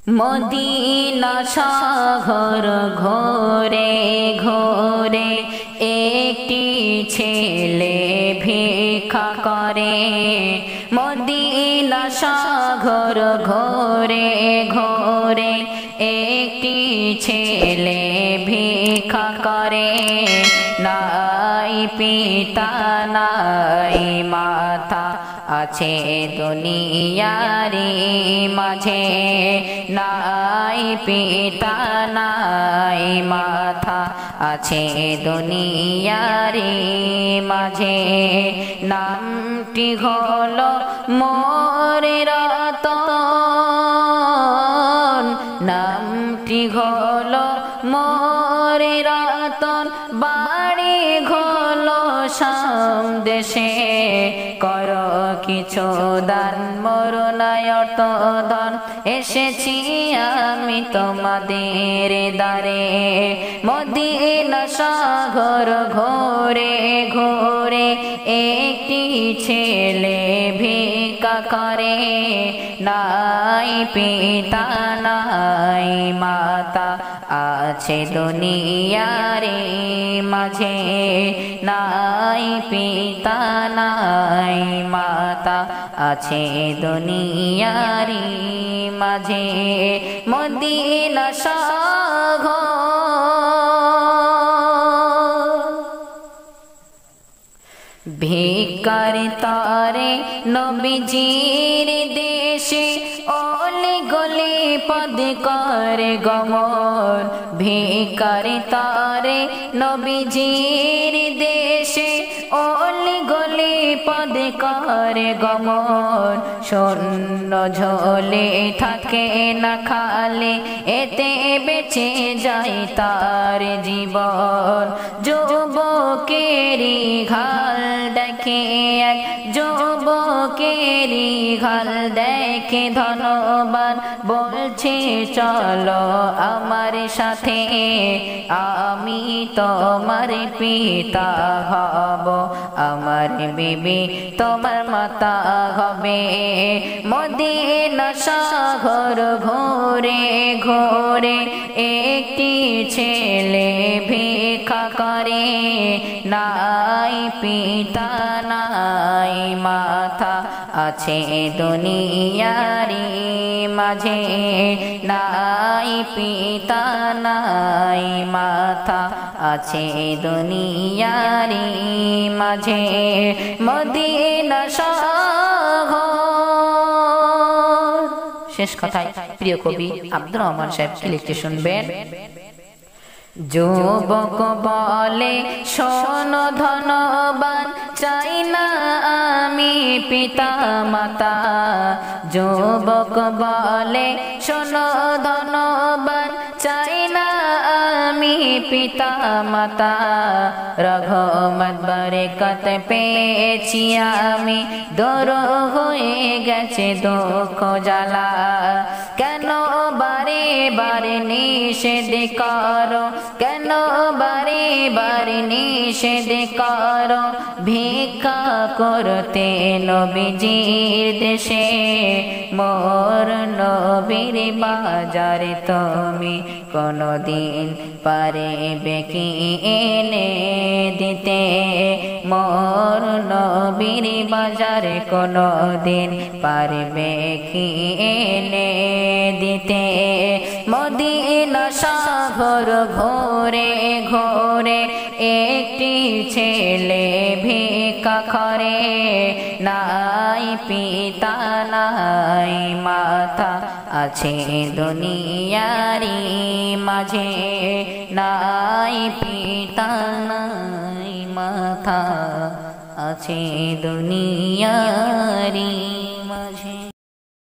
Medina শহর ঘোরে ঘোরে একটি ছেলে ভিক্ষা করে। মদিনা শহর ঘোরে ঘোরে একটি ছেলে ভিক্ষা করে। নাই পিতা নাই মাতা আছে দুনিয়ারি মাঝে। নাই পিতা নাই মাতা আছে দুনিয়ারি মাঝে। নামটি হলো মোর রতন, নামটি হলো মোর রতন। বাড়ি হলো সামদেশে, কর কিছু দান মোর নাই অর্থ ধন। এসেছি আমি তোমাদের দ্বারে। মদিনা শহর ঘোরে ঘোরে একটি ছেলে ভিক্ষা করে। নাই পিতা নাই মাতা আছে দুনিয়ারে মাঝে। নাই পিতা নাই মাতা আছে দুনিয়ারি মাঝে। মদিনা শহর ভিক্ষার তারে নবীজির দেশে অলি গলি পদ করে গমন। ভিক্ষার তারে নবীজির দেশে অলি গলি পদ করে গমন। শূন্য ঝোলে থাকে না খালে, এতে বেঁচে যায় তার জীবন। যুবকেরি ঘাল দেখে এক যুবকেরি ঘাল দেখে ধনবান, বলছে চলো আমার সাথে আমি তোমার পিতা হব, আমার বিবি তোমার মাতা হবে। মদিনা শহর ঘোরে ঘোরে একটি ছেলে ভিক্ষা করে। নাই পিতা নাই মাতা আছে দুনিয়ারি মাঝে। নাই পিতা নাই মাতা আছে দুনিয়ারি মাঝে। মদিনা শহর। শেষ কথায় প্রিয় কবি আব্দুর রহমান সাহেব কি লিখতে শুনবেন। যুবক বলে শোনো ধনবান, চাই না আমি পিতা মাতা। যুবক বলে শোনো ধনবান, চাই না আমি পিতা মাতা। রহমত বরকত পেয়েছি আমি, দূর হয়ে গেছে দুঃখ জ্বালা। কেন বারে বারে নিষেধ করো, কেন বারে বারে নিষেধ করো। ভিক্ষা করতে নবীজির দেশে, মোর নবীর বাজারে তুমি কোনদিন পারবে কি এনে দিতে। মোর নবীর বাজারে কোনদিন পারবে কি এনে দিতে। মদিনা শহর ঘোরে ঘোরে একটি ছেলে ভিক্ষা করে। নাই পিতা নাই মাতা আছে দুনিয়ারি মাঝে। নাই পিতা নাই মাতা আছে দুনিয়ারি